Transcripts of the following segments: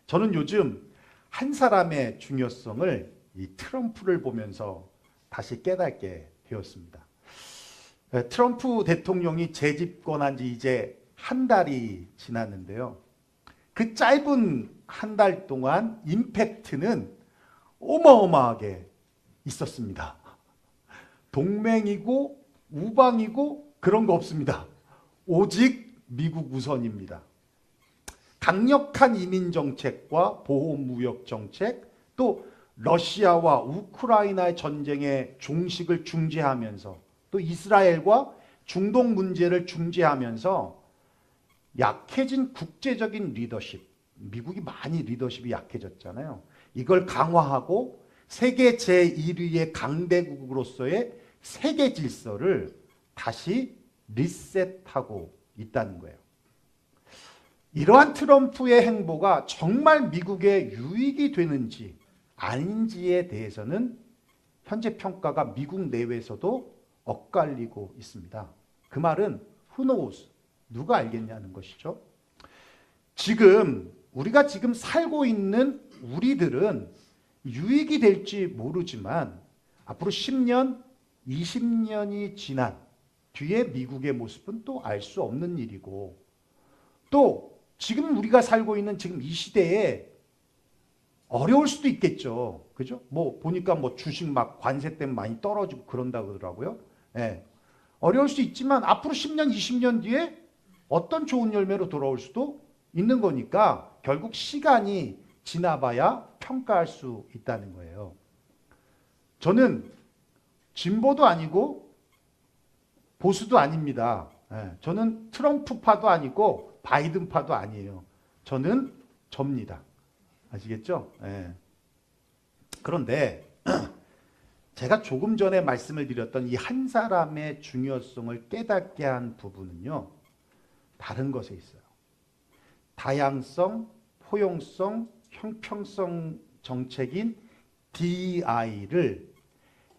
저는 요즘 한 사람의 중요성을 이 트럼프를 보면서 다시 깨닫게 되었습니다. 트럼프 대통령이 재집권한 지 이제 한 달이 지났는데요. 그 짧은 한 달 동안 임팩트는 어마어마하게 있었습니다. 동맹이고 우방이고 그런 거 없습니다. 오직 미국 우선입니다. 강력한 이민 정책과 보호 무역 정책, 또 러시아와 우크라이나의 전쟁의 종식을 중재하면서 또 이스라엘과 중동 문제를 중재하면서 약해진 국제적인 리더십, 미국이 많이 리더십이 약해졌잖아요. 이걸 강화하고 세계 제1위의 강대국으로서의 세계 질서를 다시 리셋하고 있다는 거예요. 이러한 트럼프의 행보가 정말 미국에 유익이 되는지 아닌지에 대해서는 현재 평가가 미국 내외에서도 엇갈리고 있습니다. 그 말은 who knows? 누가 알겠냐는 것이죠. 우리가 지금 살고 있는 우리들은 유익이 될지 모르지만 앞으로 10년, 20년이 지난 뒤에 미국의 모습은 또 알 수 없는 일이고, 또 지금 우리가 살고 있는 지금 이 시대에 어려울 수도 있겠죠. 그죠? 보니까 주식 막 관세 때문에 많이 떨어지고 그런다 그러더라고요. 예. 어려울 수 있지만 앞으로 10년, 20년 뒤에 어떤 좋은 열매로 돌아올 수도 있는 거니까 결국 시간이 지나봐야 평가할 수 있다는 거예요. 저는 진보도 아니고 보수도 아닙니다. 예. 저는 트럼프파도 아니고 바이든파도 아니에요. 저는 접니다. 아시겠죠? 예. 그런데 제가 조금 전에 말씀을 드렸던 이 한 사람의 중요성을 깨닫게 한 부분은요, 다른 것에 있어요. 다양성, 포용성, 형평성 정책인 DEI를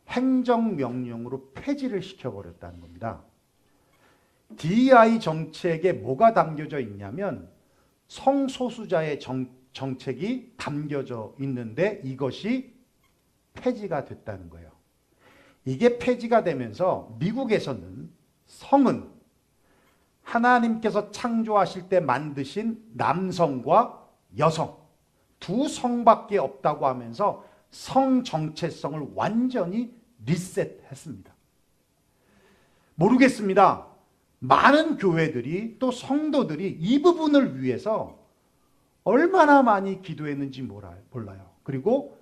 행정명령으로 폐지를 시켜버렸다는 겁니다. DEI 정책에 뭐가 담겨져 있냐면 성소수자의 정책이 담겨져 있는데 이것이 폐지가 됐다는 거예요. 이게 폐지가 되면서 미국에서는 성은 하나님께서 창조하실 때 만드신 남성과 여성 두 성밖에 없다고 하면서 성 정체성을 완전히 리셋했습니다. 모르겠습니다. 많은 교회들이 또 성도들이 이 부분을 위해서 얼마나 많이 기도했는지 몰라요. 그리고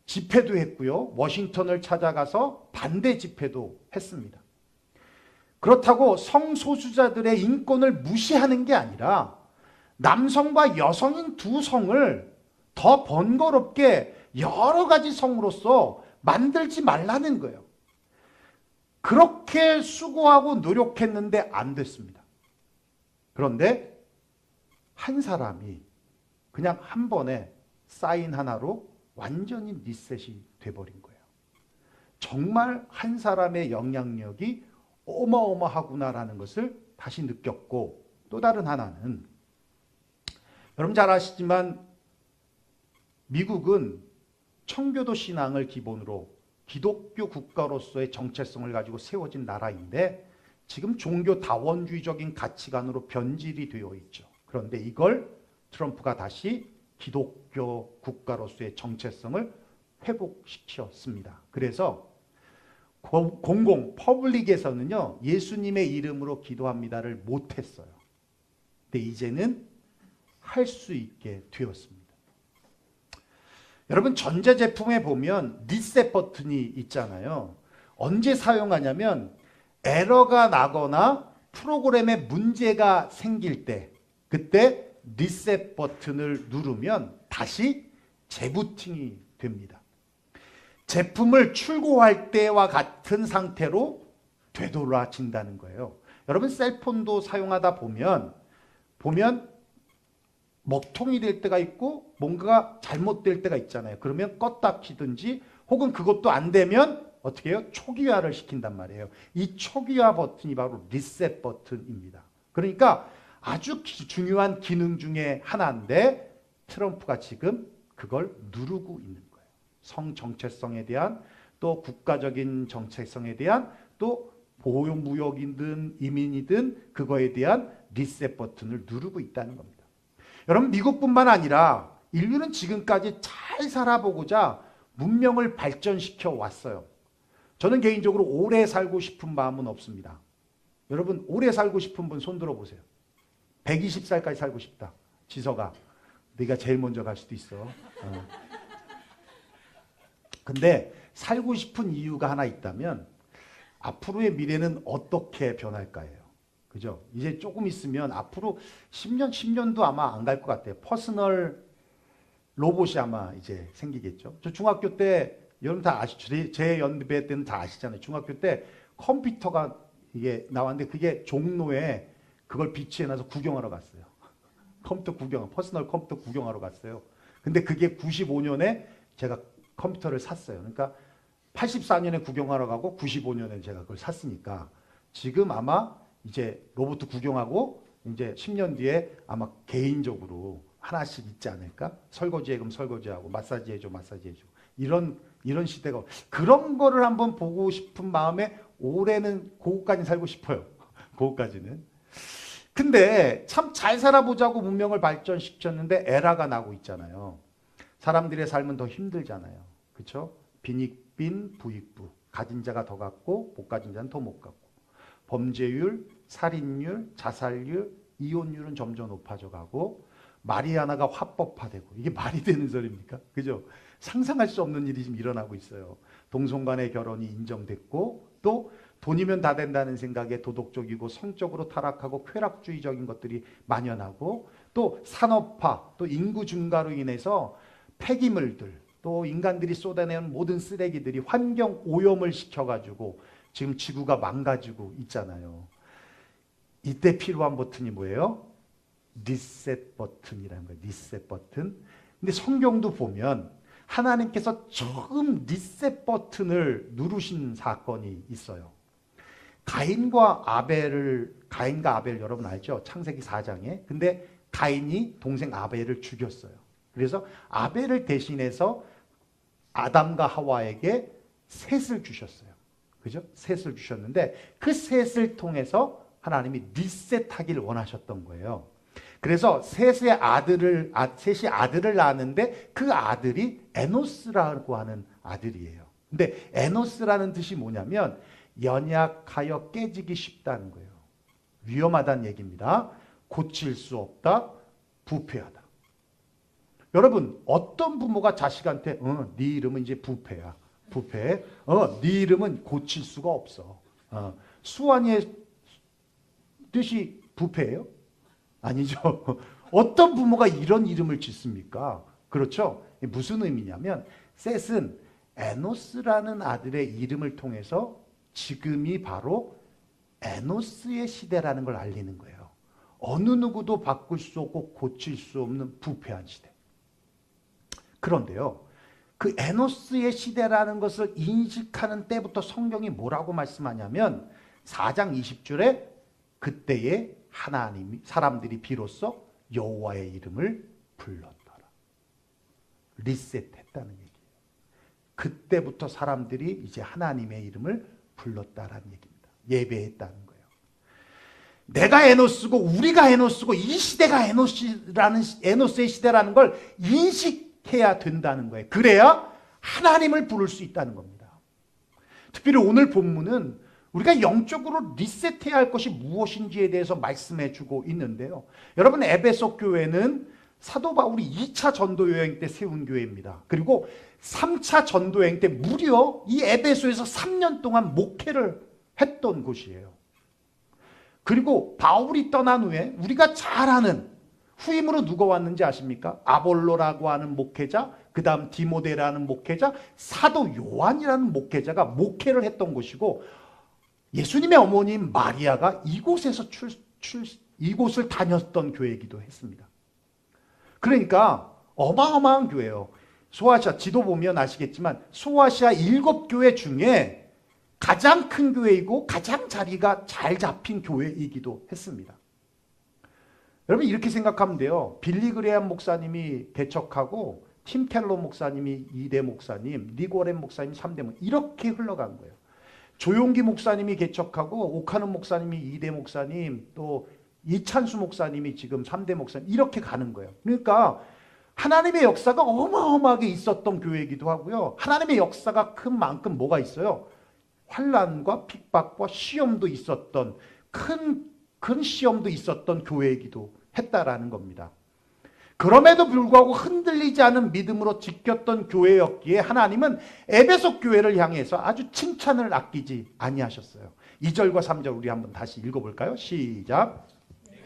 집회도 했고요. 워싱턴을 찾아가서 반대 집회도 했습니다. 그렇다고 성소수자들의 인권을 무시하는 게 아니라 남성과 여성인 두 성을 더 번거롭게 여러 가지 성으로서 만들지 말라는 거예요. 그렇게 수고하고 노력했는데 안 됐습니다. 그런데 한 사람이 그냥 한 번에 사인 하나로 완전히 리셋이 돼버린 거예요. 정말 한 사람의 영향력이 어마어마하구나라는 것을 다시 느꼈고, 또 다른 하나는 여러분 잘 아시지만 미국은 청교도 신앙을 기본으로 기독교 국가로서의 정체성을 가지고 세워진 나라인데 지금 종교 다원주의적인 가치관으로 변질이 되어 있죠. 그런데 이걸 트럼프가 다시 기독교 국가로서의 정체성을 회복시켰습니다. 그래서 퍼블릭에서는요, 예수님의 이름으로 기도합니다를 못했어요. 근데 이제는 할 수 있게 되었습니다. 여러분, 전자제품에 보면 리셋 버튼이 있잖아요. 언제 사용하냐면 에러가 나거나 프로그램에 문제가 생길 때, 그때 리셋 버튼을 누르면 다시 재부팅이 됩니다. 제품을 출고할 때와 같은 상태로 되돌아진다는 거예요. 여러분 셀폰도 사용하다 보면 먹통이 될 때가 있고 뭔가가 잘못될 때가 있잖아요. 그러면 껐다 키든지 혹은 그것도 안 되면 어떻게 해요? 초기화를 시킨단 말이에요. 이 초기화 버튼이 바로 리셋 버튼입니다. 그러니까 아주 중요한 기능 중에 하나인데 트럼프가 지금 그걸 누르고 있는 거예요. 성 정체성에 대한 또 국가적인 정체성에 대한 또 보호무역이든 이민이든 그거에 대한 리셋 버튼을 누르고 있다는 겁니다. 여러분 미국뿐만 아니라 인류는 지금까지 잘 살아보고자 문명을 발전시켜 왔어요. 저는 개인적으로 오래 살고 싶은 마음은 없습니다. 여러분 오래 살고 싶은 분 손 들어보세요. 120살까지 살고 싶다. 지서가 네가 제일 먼저 갈 수도 있어. 근데 살고 싶은 이유가 하나 있다면 앞으로의 미래는 어떻게 변할까예요. 그죠? 이제 조금 있으면 앞으로 10년도 아마 안 갈 것 같아요. 퍼스널 로봇이 아마 이제 생기겠죠. 저 중학교 때 여러분 다 아시죠? 제 연배 때는 다 아시잖아요. 중학교 때 컴퓨터가 이게 나왔는데 그게 종로에 그걸 비치해놔서 구경하러 갔어요. 컴퓨터 구경, 퍼스널 컴퓨터 구경하러 갔어요. 근데 그게 95년에 제가 컴퓨터를 샀어요. 그러니까 84년에 구경하러 가고 95년에 제가 그걸 샀으니까 지금 아마 이제 로봇 구경하고 이제 10년 뒤에 아마 개인적으로 하나씩 있지 않을까? 설거지 해금 설거지하고 마사지 해줘 마사지 해줘 이런 시대가 그런 거를 한번 보고 싶은 마음에 올해는 그거까지 살고 싶어요. 그거까지는. 근데 참 잘 살아보자고 문명을 발전시켰는데 에러가 나고 있잖아요. 사람들의 삶은 더 힘들잖아요. 그렇죠? 빈익빈 부익부. 가진 자가 더 갖고 못 가진 자는 더 못 갖고. 범죄율, 살인율, 자살률, 이혼율은 점점 높아져 가고 말이 하나가 화법화되고 이게 말이 되는 소리입니까? 그죠? 상상할 수 없는 일이 지금 일어나고 있어요. 동성 간의 결혼이 인정됐고 또 돈이면 다 된다는 생각에 도덕적이고 성적으로 타락하고 쾌락주의적인 것들이 만연하고 또 산업화, 또 인구 증가로 인해서 폐기물들, 또 인간들이 쏟아내는 모든 쓰레기들이 환경 오염을 시켜가지고 지금 지구가 망가지고 있잖아요. 이때 필요한 버튼이 뭐예요? 리셋 버튼이라는 거예요. 리셋 버튼. 근데 성경도 보면 하나님께서 처음 리셋 버튼을 누르신 사건이 있어요. 가인과 아벨 여러분 알죠? 창세기 4장에. 근데 가인이 동생 아벨을 죽였어요. 그래서 아벨을 대신해서 아담과 하와에게 셋을 주셨어요. 그죠? 셋을 주셨는데 그 셋을 통해서 하나님이 리셋하기를 원하셨던 거예요. 그래서 셋이 아들을 낳았는데 그 아들이 에노스라고 하는 아들이에요. 근데 에노스라는 뜻이 뭐냐면 연약하여 깨지기 쉽다는 거예요. 위험하다는 얘기입니다. 고칠 수 없다, 부패하다. 여러분 어떤 부모가 자식한테 네 이름은 이제 부패야. 부패. 네 이름은 고칠 수가 없어. 수완이의 뜻이 부패예요? 아니죠. 어떤 부모가 이런 이름을 짓습니까? 그렇죠? 무슨 의미냐면 셋은 에노스라는 아들의 이름을 통해서 지금이 바로 에노스의 시대라는 걸 알리는 거예요. 어느 누구도 바꿀 수 없고 고칠 수 없는 부패한 시대. 그런데요. 그 에노스의 시대라는 것을 인식하는 때부터 성경이 뭐라고 말씀하냐면 4장 20절에 그때에 사람들이 비로소 여호와의 이름을 불렀더라. 리셋했다는 얘기예요. 그때부터 사람들이 이제 하나님의 이름을 불렀다라는 얘기입니다. 예배했다는 거예요. 내가 에노스고 우리가 에노스고 이 시대가 에노스의 시대라는 걸 인식해야 된다는 거예요. 그래야 하나님을 부를 수 있다는 겁니다. 특별히 오늘 본문은 우리가 영적으로 리셋해야 할 것이 무엇인지에 대해서 말씀해 주고 있는데요. 여러분 에베소 교회는 사도 바울이 2차 전도 여행 때 세운 교회입니다. 그리고 3차 전도 여행 때 무려 이 에베소에서 3년 동안 목회를 했던 곳이에요. 그리고 바울이 떠난 후에 우리가 잘 아는 후임으로 누가 왔는지 아십니까? 아볼로라고 하는 목회자, 그 다음 디모데라는 목회자, 사도 요한이라는 목회자가 목회를 했던 곳이고 예수님의 어머님 마리아가 이곳에서 이곳을 다녔던 교회이기도 했습니다. 그러니까 어마어마한 교회예요. 소아시아 지도 보면 아시겠지만 소아시아 7교회 중에 가장 큰 교회이고 가장 자리가 잘 잡힌 교회이기도 했습니다. 여러분 이렇게 생각하면 돼요. 빌리 그레이엄 목사님이 개척하고 팀 켈러 목사님이 2대 목사님, 닉 워렌 목사님 3대 목사님 이렇게 흘러간 거예요. 조용기 목사님이 개척하고 오카는 목사님이 2대 목사님, 또 이찬수 목사님이 지금 3대 목사님 이렇게 가는 거예요. 그러니까 하나님의 역사가 어마어마하게 있었던 교회이기도 하고요. 하나님의 역사가 큰 만큼 뭐가 있어요? 환난과 핍박과 시험도 있었던 큰 시험도 있었던 교회이기도 했다라는 겁니다. 그럼에도 불구하고 흔들리지 않은 믿음으로 지켰던 교회였기에 하나님은 에베소 교회를 향해서 아주 칭찬을 아끼지 아니하셨어요. 2절과 3절 우리 한번 다시 읽어볼까요? 시작.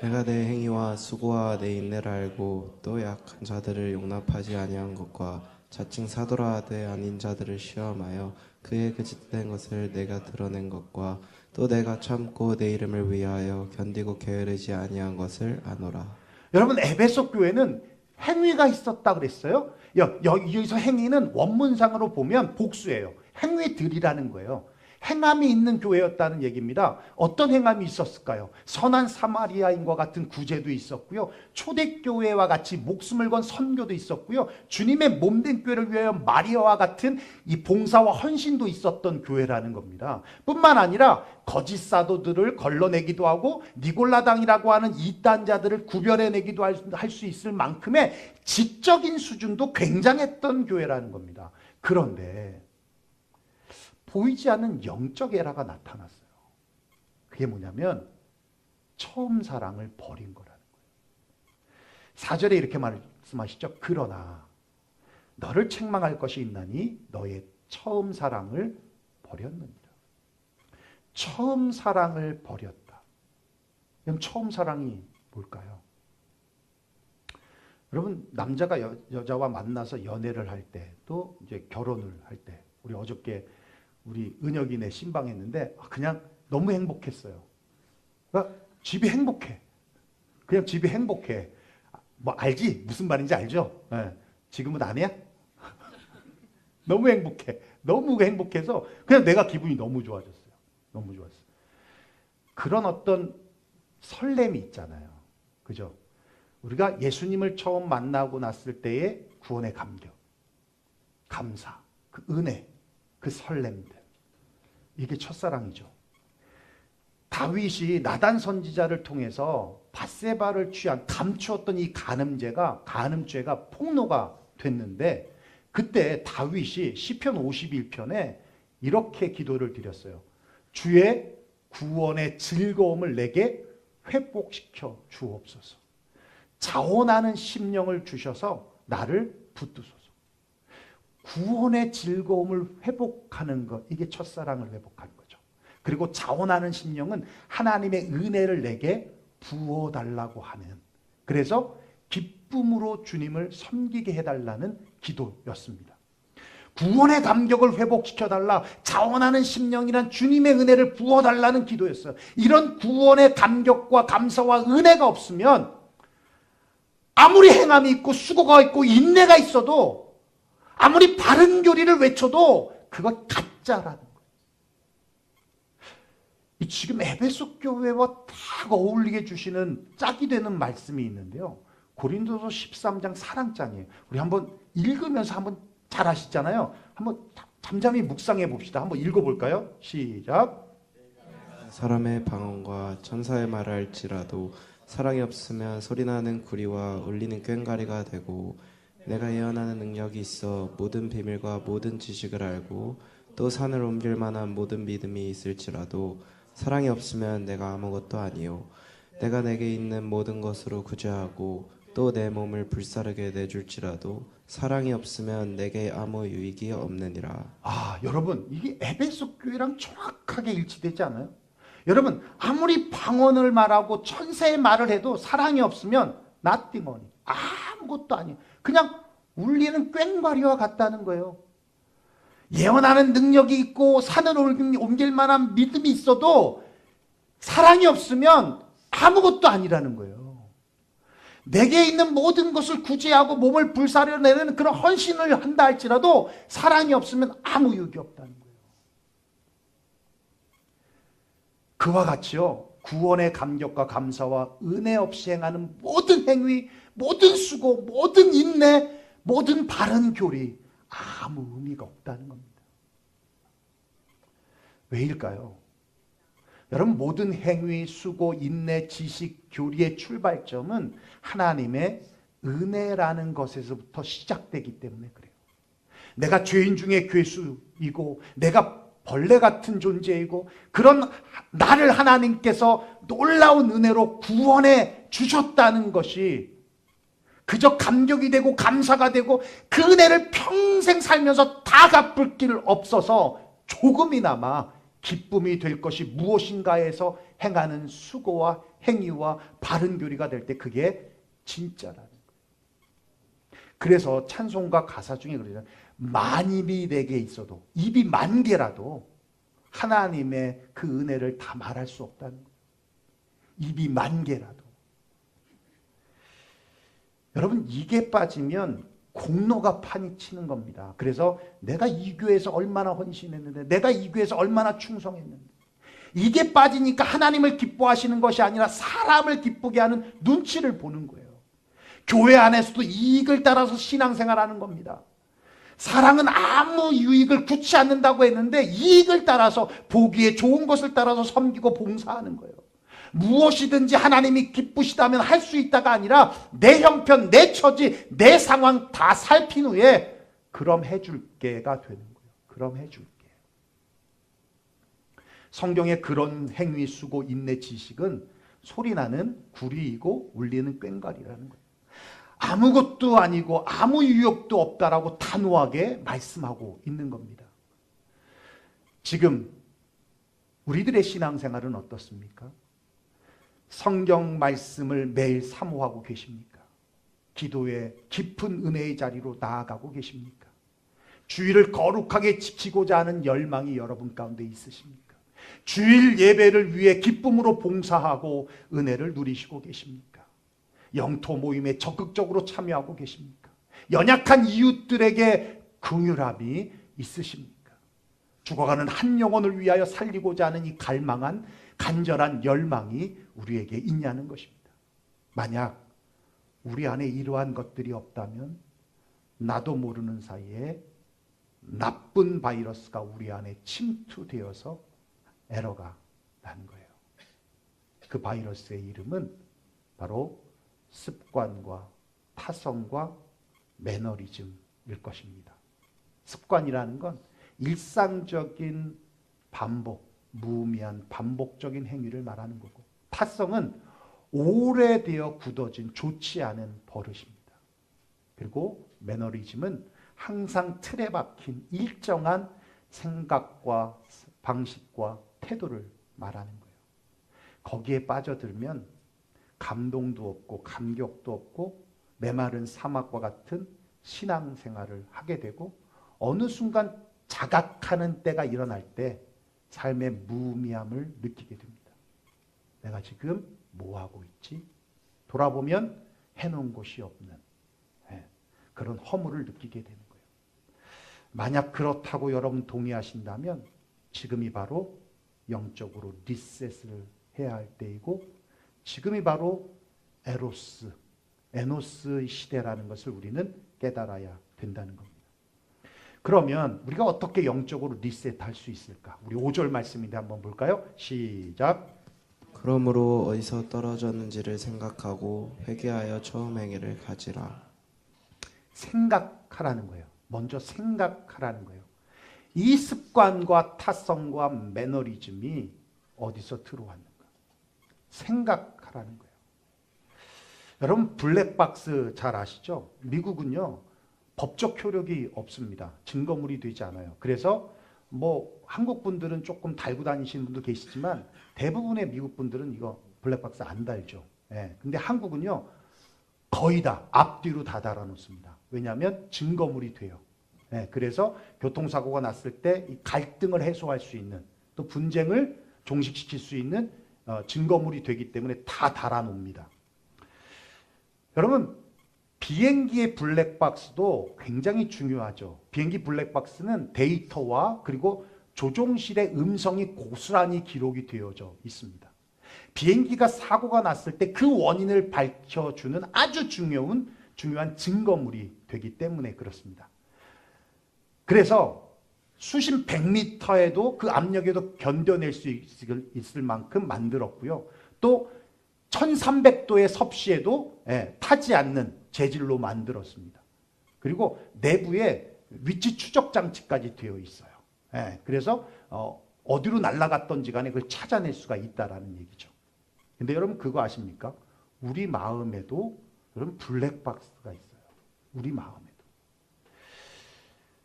내가 내 행위와 수고와 내 인내를 알고 또 약한 자들을 용납하지 아니한 것과 자칭 사도라되 아닌 자들을 시험하여 그의 거짓된 것을 내가 드러낸 것과 또 내가 참고 내 이름을 위하여 견디고 게으르지 아니한 것을 아노라. 여러분 에베소 교회는 행위가 있었다 그랬어요. 여기서 행위는 원문상으로 보면 복수예요. 행위들이라는 거예요. 행함이 있는 교회였다는 얘기입니다. 어떤 행함이 있었을까요? 선한 사마리아인과 같은 구제도 있었고요. 초대교회와 같이 목숨을 건 선교도 있었고요. 주님의 몸된 교회를 위하여 마리아와 같은 이 봉사와 헌신도 있었던 교회라는 겁니다. 뿐만 아니라 거짓 사도들을 걸러내기도 하고 니골라당이라고 하는 이단자들을 구별해내기도 할 수 있을 만큼의 지적인 수준도 굉장했던 교회라는 겁니다. 그런데 보이지 않는 영적 에러가 나타났어요. 그게 뭐냐면 처음 사랑을 버린 거라는 거예요. 4절에 이렇게 말씀하시죠. 그러나 너를 책망할 것이 있나니 너의 처음 사랑을 버렸느니라. 처음 사랑을 버렸다. 그럼 처음 사랑이 뭘까요? 여러분 남자가 여자와 만나서 연애를 할 때 또 이제 결혼을 할 때 우리 어저께 우리 은혁이네 신방했는데 그냥 너무 행복했어요. 그러니까 집이 행복해. 그냥 집이 행복해. 뭐 알지? 무슨 말인지 알죠? 네. 지금은 안 해야? 너무 행복해. 너무 행복해서 그냥 내가 기분이 너무 좋아졌어요. 너무 좋았어요. 그런 어떤 설렘이 있잖아요. 그죠? 우리가 예수님을 처음 만나고 났을 때의 구원의 감격, 감사, 그 은혜, 그 설렘들. 이게 첫사랑이죠. 다윗이 나단 선지자를 통해서 밧세바를 취한 감추었던 이 간음죄가 폭로가 됐는데 그때 다윗이 시편 51편에 이렇게 기도를 드렸어요. 주의 구원의 즐거움을 내게 회복시켜 주옵소서. 자원하는 심령을 주셔서 나를 붙드소서. 구원의 즐거움을 회복하는 것, 이게 첫사랑을 회복하는 거죠. 그리고 자원하는 심령은 하나님의 은혜를 내게 부어달라고 하는, 그래서 기쁨으로 주님을 섬기게 해달라는 기도였습니다. 구원의 감격을 회복시켜달라, 자원하는 심령이란 주님의 은혜를 부어달라는 기도였어요. 이런 구원의 감격과 감사와 은혜가 없으면 아무리 행함이 있고 수고가 있고 인내가 있어도 아무리 바른 교리를 외쳐도 그거 가짜라는 거예요. 지금 에베소 교회와 딱 어울리게 주시는 짝이 되는 말씀이 있는데요. 고린도서 13장 사랑장이에요. 우리 한번 읽으면서 한번 잘 아시잖아요. 한번 잠잠히 묵상해 봅시다. 한번 읽어볼까요? 시작. 사람의 방언과 천사의 말을 할지라도 사랑이 없으면 소리나는 구리와 울리는 꽹과리가 되고 내가 예언하는 능력이 있어 모든 비밀과 모든 지식을 알고 또 산을 옮길 만한 모든 믿음이 있을지라도 사랑이 없으면 내가 아무것도 아니요 내가 내게 있는 모든 것으로 구제하고 또 내 몸을 불사르게 내줄지라도 사랑이 없으면 내게 아무 유익이 없느니라. 여러분 이게 에베소 교회랑 정확하게 일치되지 않아요? 여러분 아무리 방언을 말하고 천사의 말을 해도 사랑이 없으면 nothing on it. 아무것도 아니에요. 그냥 울리는 꽹과리와 같다는 거예요. 예언하는 능력이 있고 산을 옮길 만한 믿음이 있어도 사랑이 없으면 아무것도 아니라는 거예요. 내게 있는 모든 것을 구제하고 몸을 불사르내는 그런 헌신을 한다 할지라도 사랑이 없으면 아무 유익이 없다는 거예요. 그와 같이요, 구원의 감격과 감사와 은혜 없이 행하는 모든 행위, 모든 수고, 모든 인내, 모든 바른 교리 아무 의미가 없다는 겁니다. 왜일까요? 여러분, 모든 행위, 수고, 인내, 지식, 교리의 출발점은 하나님의 은혜라는 것에서부터 시작되기 때문에 그래요. 내가 죄인 중에 괴수이고 내가 벌레 같은 존재이고 그런 나를 하나님께서 놀라운 은혜로 구원해 주셨다는 것이 그저 감격이 되고 감사가 되고 그 은혜를 평생 살면서 다 갚을 길 없어서 조금이나마 기쁨이 될 것이 무엇인가 해서 행하는 수고와 행위와 바른 교리가 될 때 그게 진짜라는 거예요. 그래서 찬송가 가사 중에 그러잖아요. 만입이 내게 있어도, 입이 만 개라도 하나님의 그 은혜를 다 말할 수 없다는 거예요. 입이 만 개라도. 여러분, 이게 빠지면 공로가 파니치는 겁니다. 그래서 내가 이 교회에서 얼마나 헌신했는데, 내가 이 교회에서 얼마나 충성했는데, 이게 빠지니까 하나님을 기뻐하시는 것이 아니라 사람을 기쁘게 하는 눈치를 보는 거예요. 교회 안에서도 이익을 따라서 신앙생활하는 겁니다. 사랑은 아무 유익을 굳지 않는다고 했는데 이익을 따라서, 보기에 좋은 것을 따라서 섬기고 봉사하는 거예요. 무엇이든지 하나님이 기쁘시다면 할 수 있다가 아니라 내 형편, 내 처지, 내 상황 다 살핀 후에 그럼 해줄게가 되는 거예요. 그럼 해줄게. 성경의 그런 행위, 수고, 인내, 지식은 소리나는 구리이고 울리는 꽹과리라는 거예요. 아무것도 아니고 아무 유익도 없다라고 단호하게 말씀하고 있는 겁니다. 지금 우리들의 신앙생활은 어떻습니까? 성경 말씀을 매일 사모하고 계십니까? 기도의 깊은 은혜의 자리로 나아가고 계십니까? 주일을 거룩하게 지키고자 하는 열망이 여러분 가운데 있으십니까? 주일 예배를 위해 기쁨으로 봉사하고 은혜를 누리시고 계십니까? 영토 모임에 적극적으로 참여하고 계십니까? 연약한 이웃들에게 긍휼함이 있으십니까? 죽어가는 한 영혼을 위하여 살리고자 하는 이 갈망한 간절한 열망이 우리에게 있냐는 것입니다. 만약 우리 안에 이러한 것들이 없다면 나도 모르는 사이에 나쁜 바이러스가 우리 안에 침투되어서 에러가 나는 거예요. 그 바이러스의 이름은 바로 습관과 타성과 매너리즘일 것입니다. 습관이라는 건 일상적인 반복, 무의미한 반복적인 행위를 말하는 거고, 타성은 오래되어 굳어진 좋지 않은 버릇입니다. 그리고 매너리즘은 항상 틀에 박힌 일정한 생각과 방식과 태도를 말하는 거예요. 거기에 빠져들면 감동도 없고 감격도 없고 메마른 사막과 같은 신앙생활을 하게 되고, 어느 순간 자각하는 때가 일어날 때 삶의 무의미함을 느끼게 됩니다. 내가 지금 뭐 하고 있지? 돌아보면 해놓은 곳이 없는 그런 허물을 느끼게 되는 거예요. 만약 그렇다고 여러분 동의하신다면 지금이 바로 영적으로 리셋을 해야 할 때이고, 지금이 바로 에노스 시대라는 것을 우리는 깨달아야 된다는 겁니다. 그러면 우리가 어떻게 영적으로 리셋할 수 있을까? 우리 5절 말씀인데 한번 볼까요? 시작. 그러므로 어디서 떨어졌는지를 생각하고 회개하여 처음 행위를 가지라. 생각하라는 거예요. 먼저 생각하라는 거예요. 이 습관과 타성과 매너리즘이 어디서 들어왔는가? 생각하라는 거예요. 여러분, 블랙박스 잘 아시죠? 미국은요, 법적 효력이 없습니다. 증거물이 되지 않아요. 그래서 뭐 한국 분들은 조금 달고 다니시는 분도 계시지만 대부분의 미국 분들은 이거 블랙박스 안 달죠. 근데 한국은요, 거의 다 앞뒤로 다 달아놓습니다. 왜냐하면 증거물이 돼요. 그래서 교통사고가 났을 때 이 갈등을 해소할 수 있는, 또 분쟁을 종식시킬 수 있는 증거물이 되기 때문에 다 달아놓습니다. 여러분, 비행기의 블랙박스도 굉장히 중요하죠. 비행기 블랙박스는 데이터와 그리고 조종실의 음성이 고스란히 기록이 되어져 있습니다. 비행기가 사고가 났을 때 그 원인을 밝혀주는 아주 중요한 증거물이 되기 때문에 그렇습니다. 그래서 수심 100m에도 그 압력에도 견뎌낼 수 있을 만큼 만들었고요. 또 1300도의 섭씨에도 타지 않는 재질로 만들었습니다. 그리고 내부에 위치 추적 장치까지 되어 있어요. 그래서 어디로 날아갔던지 간에 그걸 찾아낼 수가 있다라는 얘기죠. 근데 여러분 그거 아십니까? 우리 마음에도 여러분 블랙박스가 있어요. 우리 마음에도.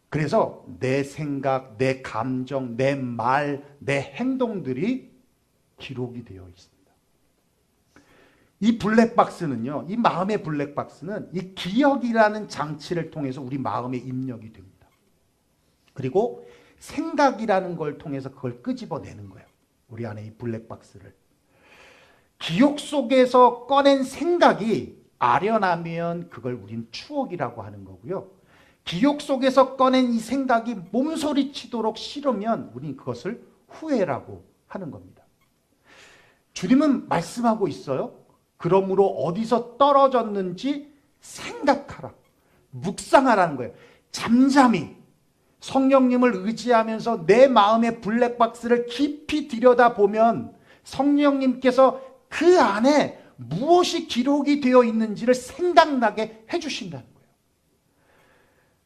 그래서 내 생각, 내 감정, 내 말, 내 행동들이 기록이 되어 있습니다. 이 블랙박스는요, 이 마음의 블랙박스는 이 기억이라는 장치를 통해서 우리 마음에 입력이 됩니다. 그리고 생각이라는 걸 통해서 그걸 끄집어내는 거예요. 우리 안에 이 블랙박스를. 기억 속에서 꺼낸 생각이 아련하면 그걸 우린 추억이라고 하는 거고요. 기억 속에서 꺼낸 이 생각이 몸소리치도록 싫으면 우린 그것을 후회라고 하는 겁니다. 주님은 말씀하고 있어요. 그러므로 어디서 떨어졌는지 생각하라. 묵상하라는 거예요. 잠잠히 성령님을 의지하면서 내 마음의 블랙박스를 깊이 들여다보면 성령님께서 그 안에 무엇이 기록이 되어 있는지를 생각나게 해주신다는 거예요.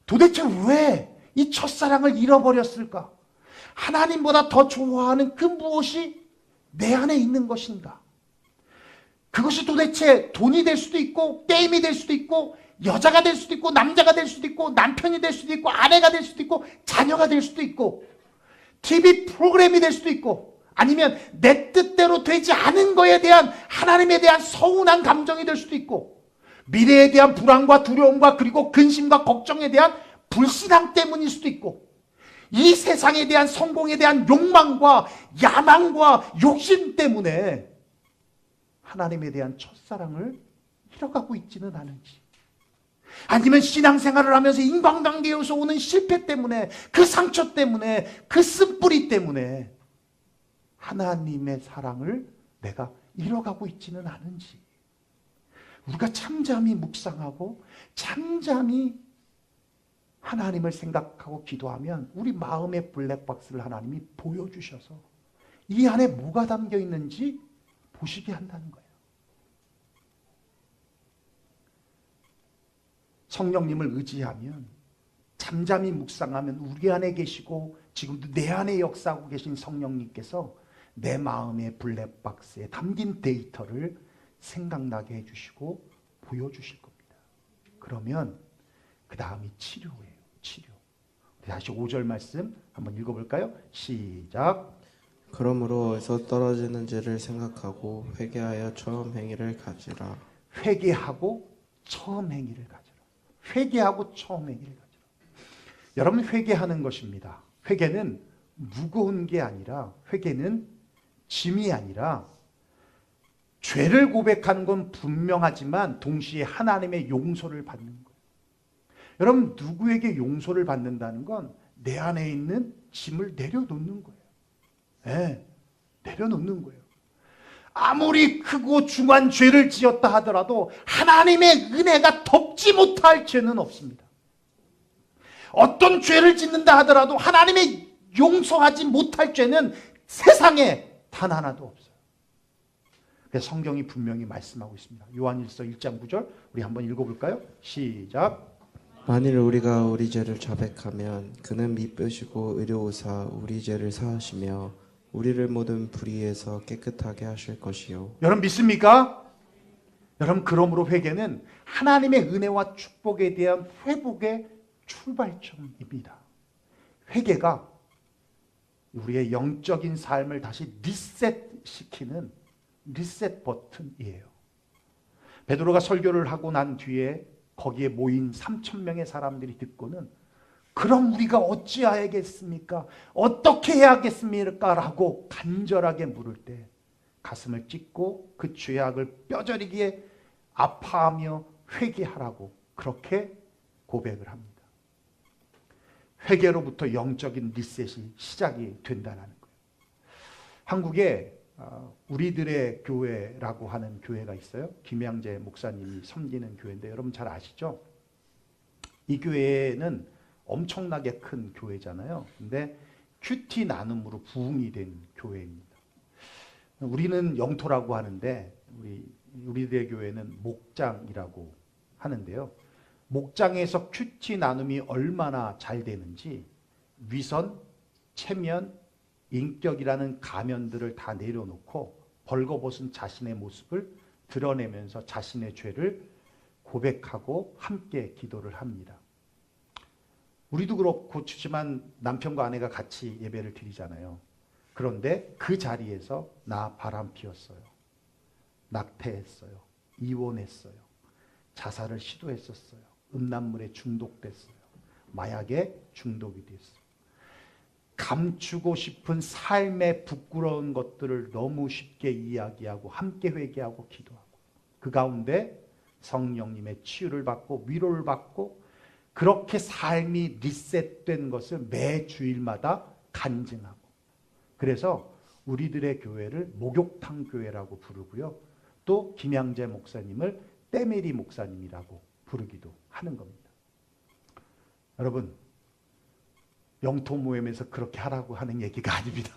도대체 왜 이 첫사랑을 잃어버렸을까? 하나님보다 더 좋아하는 그 무엇이 내 안에 있는 것인가? 그것이 도대체 돈이 될 수도 있고 게임이 될 수도 있고 여자가 될 수도 있고 남자가 될 수도 있고 남편이 될 수도 있고 아내가 될 수도 있고 자녀가 될 수도 있고 TV 프로그램이 될 수도 있고 아니면 내 뜻대로 되지 않은 거에 대한 하나님에 대한 서운한 감정이 될 수도 있고 미래에 대한 불안과 두려움과 그리고 근심과 걱정에 대한 불신앙 때문일 수도 있고 이 세상에 대한 성공에 대한 욕망과 야망과 욕심 때문에 하나님에 대한 첫사랑을 잃어가고 있지는 않은지 아니면 신앙생활을 하면서 인간관계에서 오는 실패 때문에 그 상처 때문에 그 쓴뿌리 때문에 하나님의 사랑을 내가 잃어가고 있지는 않은지 우리가 잠잠히 묵상하고 잠잠히 하나님을 생각하고 기도하면 우리 마음의 블랙박스를 하나님이 보여주셔서 이 안에 뭐가 담겨 있는지 보시게 한다는 거예요. 성령님을 의지하면 잠잠히 묵상하면 우리 안에 계시고 지금도 내 안에 역사하고 계신 성령님께서 내 마음의 블랙박스에 담긴 데이터를 생각나게 해주시고 보여주실 겁니다. 그러면 그 다음이 치료예요. 치료. 다시 5절 말씀 한번 읽어볼까요? 시작. 그러므로 어디서 떨어지는지를 생각하고 회개하여 처음 행위를 가지라. 회개하고 처음 행위를 가지라. 회개하고 처음 행위를 가지라. 여러분 회개하는 것입니다. 회개는 무거운 게 아니라 회개는 짐이 아니라 죄를 고백하는 건 분명하지만 동시에 하나님의 용서를 받는 거예요. 여러분 누구에게 용서를 받는다는 건 내 안에 있는 짐을 내려놓는 거예요. 네, 내려놓는 거예요. 아무리 크고 중한 죄를 지었다 하더라도 하나님의 은혜가 덮지 못할 죄는 없습니다. 어떤 죄를 짓는다 하더라도 하나님의 용서하지 못할 죄는 세상에 단 하나도 없어요. 그래서 성경이 분명히 말씀하고 있습니다. 요한일서 1장 9절 우리 한번 읽어볼까요? 시작. 만일 우리가 우리 죄를 자백하면 그는 미쁘시고 의로우사 우리 죄를 사하시며 우리를 모든 불의에서 깨끗하게 하실 것이요. 여러분 믿습니까? 여러분 그러므로 회개는 하나님의 은혜와 축복에 대한 회복의 출발점입니다. 회개가 우리의 영적인 삶을 다시 리셋시키는 리셋 버튼이에요. 베드로가 설교를 하고 난 뒤에 거기에 모인 3,000명의 사람들이 듣고는 그럼 우리가 어찌하야겠습니까? 어떻게 해야겠습니까? 라고 간절하게 물을 때 가슴을 찢고 그 죄악을 뼈저리게 아파하며 회개하라고 그렇게 고백을 합니다. 회개로부터 영적인 리셋이 시작이 된다는 거예요. 한국에 우리들의 교회라고 하는 교회가 있어요. 김양재 목사님이 섬기는 교회인데 여러분 잘 아시죠? 이 교회는 엄청나게 큰 교회잖아요. 근데 큐티 나눔으로 부흥이 된 교회입니다. 우리는 영토라고 하는데 우리들의 교회는 목장이라고 하는데요. 목장에서 큐티 나눔이 얼마나 잘 되는지 위선, 체면, 인격이라는 가면들을 다 내려놓고 벌거벗은 자신의 모습을 드러내면서 자신의 죄를 고백하고 함께 기도를 합니다. 우리도 그렇지만 남편과 아내가 같이 예배를 드리잖아요. 그런데 그 자리에서 나 바람 피웠어요. 낙태했어요. 이혼했어요. 자살을 시도했었어요. 음란물에 중독됐어요. 마약에 중독이 됐어요. 감추고 싶은 삶의 부끄러운 것들을 너무 쉽게 이야기하고 함께 회개하고 기도하고 그 가운데 성령님의 치유를 받고 위로를 받고 그렇게 삶이 리셋된 것을 매 주일마다 간증하고 그래서 우리들의 교회를 목욕탕 교회라고 부르고요. 또 김양재 목사님을 때메리 목사님이라고 부르기도 하는 겁니다. 여러분 영토 모임에서 그렇게 하라고 하는 얘기가 아닙니다.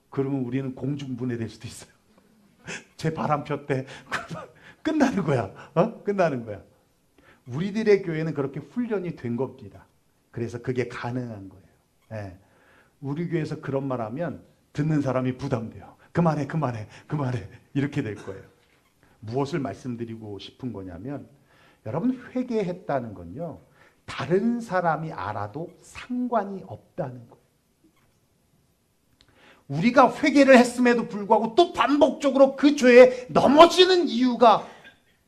그러면 우리는 공중분해될 수도 있어요. 제 바람 폈대. 끝나는 거야. 끝나는 거야. 우리들의 교회는 그렇게 훈련이 된 겁니다. 그래서 그게 가능한 거예요. 예. 우리 교회에서 그런 말 하면 듣는 사람이 부담돼요. 그만해. 이렇게 될 거예요. 무엇을 말씀드리고 싶은 거냐면 여러분 회개했다는 건요. 다른 사람이 알아도 상관이 없다는 거예요. 우리가 회개를 했음에도 불구하고 또 반복적으로 그 죄에 넘어지는 이유가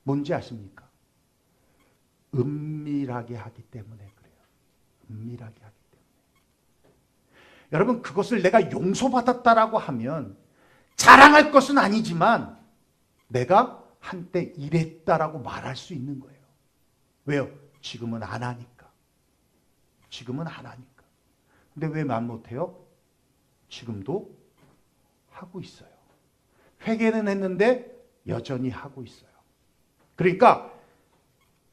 뭔지 아십니까? 은밀하게 하기 때문에 그래요. 은밀하게 하기 때문에. 여러분 그것을 내가 용서받았다라고 하면 자랑할 것은 아니지만 내가 한때 이랬다라고 말할 수 있는 거예요. 왜요? 지금은 안 하니까. 지금은 안 하니까. 근데 왜 말 못해요? 지금도 하고 있어요. 회개는 했는데 여전히 하고 있어요. 그러니까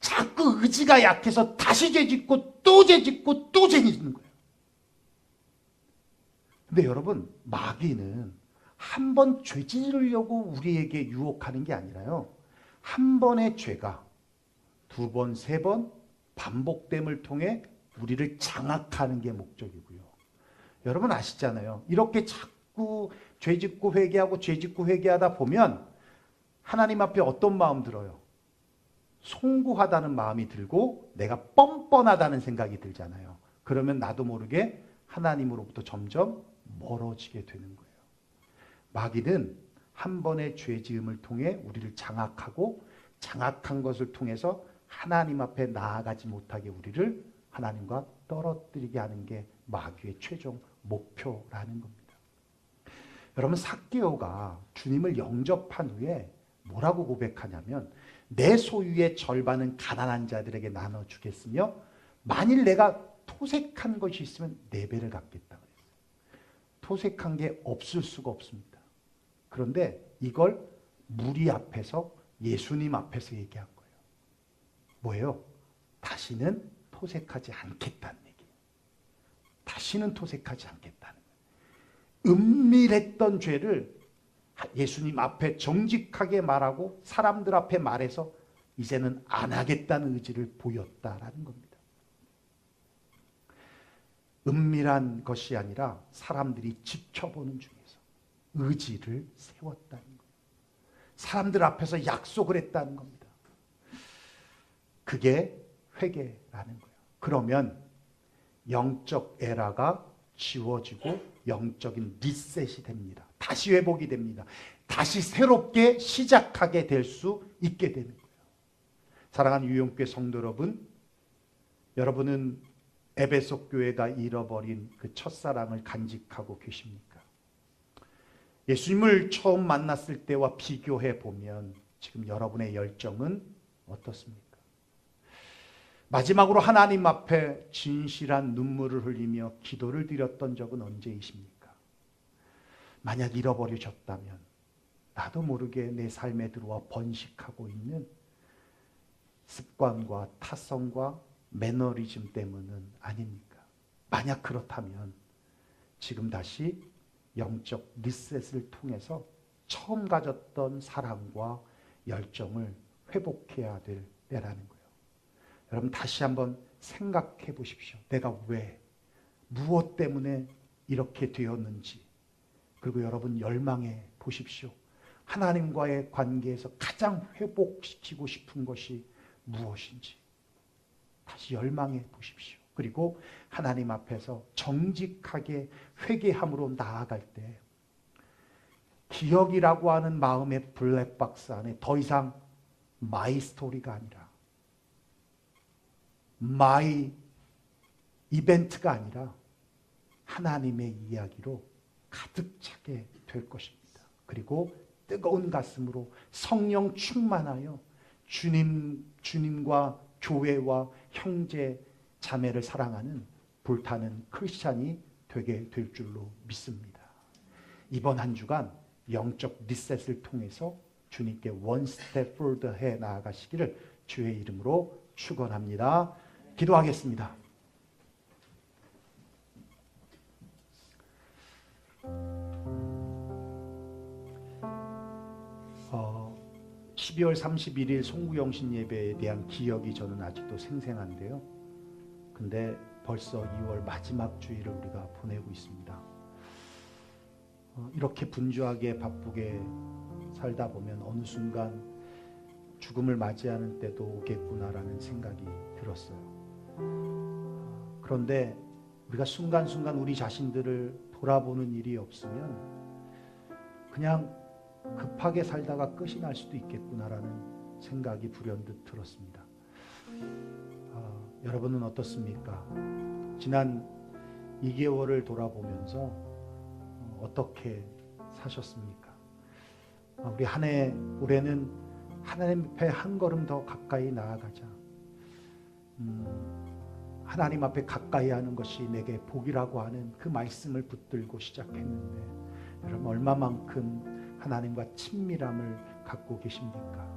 자꾸 의지가 약해서 다시 죄짓고 또 죄짓고 또 죄짓는 거예요. 근데 여러분 마귀는 한 번 죄짓으려고 우리에게 유혹하는 게 아니라요. 한 번의 죄가 두 번, 세 번 반복됨을 통해 우리를 장악하는 게 목적이고요. 여러분 아시잖아요. 이렇게 자꾸 죄짓고 회개하고 죄짓고 회개하다 보면 하나님 앞에 어떤 마음 들어요? 송구하다는 마음이 들고 내가 뻔뻔하다는 생각이 들잖아요. 그러면 나도 모르게 하나님으로부터 점점 멀어지게 되는 거예요. 마귀는 한 번의 죄지음을 통해 우리를 장악하고 장악한 것을 통해서 하나님 앞에 나아가지 못하게 우리를 하나님과 떨어뜨리게 하는 게 마귀의 최종 목표라는 겁니다. 여러분 삭개오가 주님을 영접한 후에 뭐라고 고백하냐면 내 소유의 절반은 가난한 자들에게 나눠주겠으며 만일 내가 토색한 것이 있으면 4배를 갚겠다 그랬어요. 토색한 게 없을 수가 없습니다. 그런데 이걸 무리 앞에서 예수님 앞에서 얘기한 거예요. 뭐예요? 다시는 토색하지 않겠다는 얘기예요. 다시는 토색하지 않겠다는 거예요. 은밀했던 죄를 예수님 앞에 정직하게 말하고 사람들 앞에 말해서 이제는 안 하겠다는 의지를 보였다라는 겁니다. 은밀한 것이 아니라 사람들이 지켜보는 중에서 의지를 세웠다는 거예요. 사람들 앞에서 약속을 했다는 겁니다. 그게 회개라는 거예요. 그러면 영적 에라가 지워지고 영적인 리셋이 됩니다. 다시 회복이 됩니다. 다시 새롭게 시작하게 될 수 있게 되는 거예요. 사랑하는 유영교회 성도 여러분, 여러분은 에베소 교회가 잃어버린 그 첫사랑을 간직하고 계십니까? 예수님을 처음 만났을 때와 비교해 보면 지금 여러분의 열정은 어떻습니까? 마지막으로 하나님 앞에 진실한 눈물을 흘리며 기도를 드렸던 적은 언제이십니까? 만약 잃어버려졌다면 나도 모르게 내 삶에 들어와 번식하고 있는 습관과 타성과 매너리즘 때문은 아닙니까? 만약 그렇다면 지금 다시 영적 리셋을 통해서 처음 가졌던 사랑과 열정을 회복해야 될 때라는 거예요. 여러분 다시 한번 생각해 보십시오. 내가 왜, 무엇 때문에 이렇게 되었는지. 그리고 여러분 열망해 보십시오. 하나님과의 관계에서 가장 회복시키고 싶은 것이 무엇인지 다시 열망해 보십시오. 그리고 하나님 앞에서 정직하게 회개함으로 나아갈 때 기억이라고 하는 마음의 블랙박스 안에 더 이상 마이 스토리가 아니라 마이 이벤트가 아니라 하나님의 이야기로 가득 차게 될 것입니다. 그리고 뜨거운 가슴으로 성령 충만하여 주님과 교회와 형제 자매를 사랑하는 불타는 크리스찬이 되게 될 줄로 믿습니다. 이번 한 주간 영적 리셋을 통해서 주님께 원 스텝 포드 해 나아가시기를 주의 이름으로 축원합니다. 기도하겠습니다. 12월 31일 송구영신 예배에 대한 기억이 저는 아직도 생생한데요. 근데 벌써 2월 마지막 주일을 우리가 보내고 있습니다. 이렇게 분주하게 바쁘게 살다 보면 어느 순간 죽음을 맞이하는 때도 오겠구나라는 생각이 들었어요. 그런데 우리가 순간순간 우리 자신들을 돌아보는 일이 없으면 그냥 급하게 살다가 끝이 날 수도 있겠구나라는 생각이 불현듯 들었습니다. 여러분은 어떻습니까? 지난 2개월을 돌아보면서 어떻게 사셨습니까? 우리 한 해 올해는 하나님 앞에 한 걸음 더 가까이 나아가자. 하나님 앞에 가까이 하는 것이 내게 복이라고 하는 그 말씀을 붙들고 시작했는데 여러분 얼마만큼 하나님과 친밀함을 갖고 계십니까?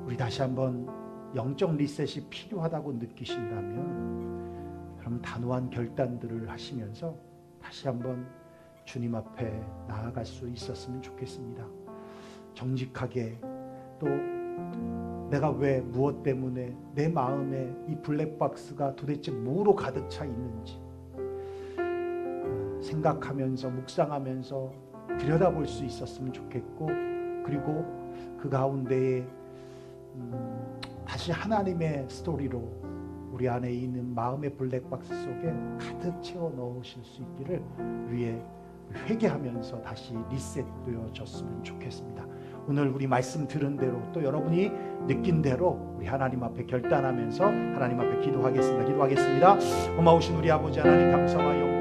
우리 다시 한번 영적 리셋이 필요하다고 느끼신다면 여러분 단호한 결단들을 하시면서 다시 한번 주님 앞에 나아갈 수 있었으면 좋겠습니다. 정직하게 또 내가 왜 무엇 때문에 내 마음에 이 블랙박스가 도대체 뭐로 가득 차 있는지 생각하면서 묵상하면서 들여다볼 수 있었으면 좋겠고 그리고 그 가운데에 다시 하나님의 스토리로 우리 안에 있는 마음의 블랙박스 속에 가득 채워 넣으실 수 있기를 위해 회개하면서 다시 리셋되어졌으면 좋겠습니다. 오늘 우리 말씀 들은 대로 또 여러분이 느낀 대로 우리 하나님 앞에 결단하면서 하나님 앞에 기도하겠습니다. 고마우신 우리 아버지 하나님 감사와 영광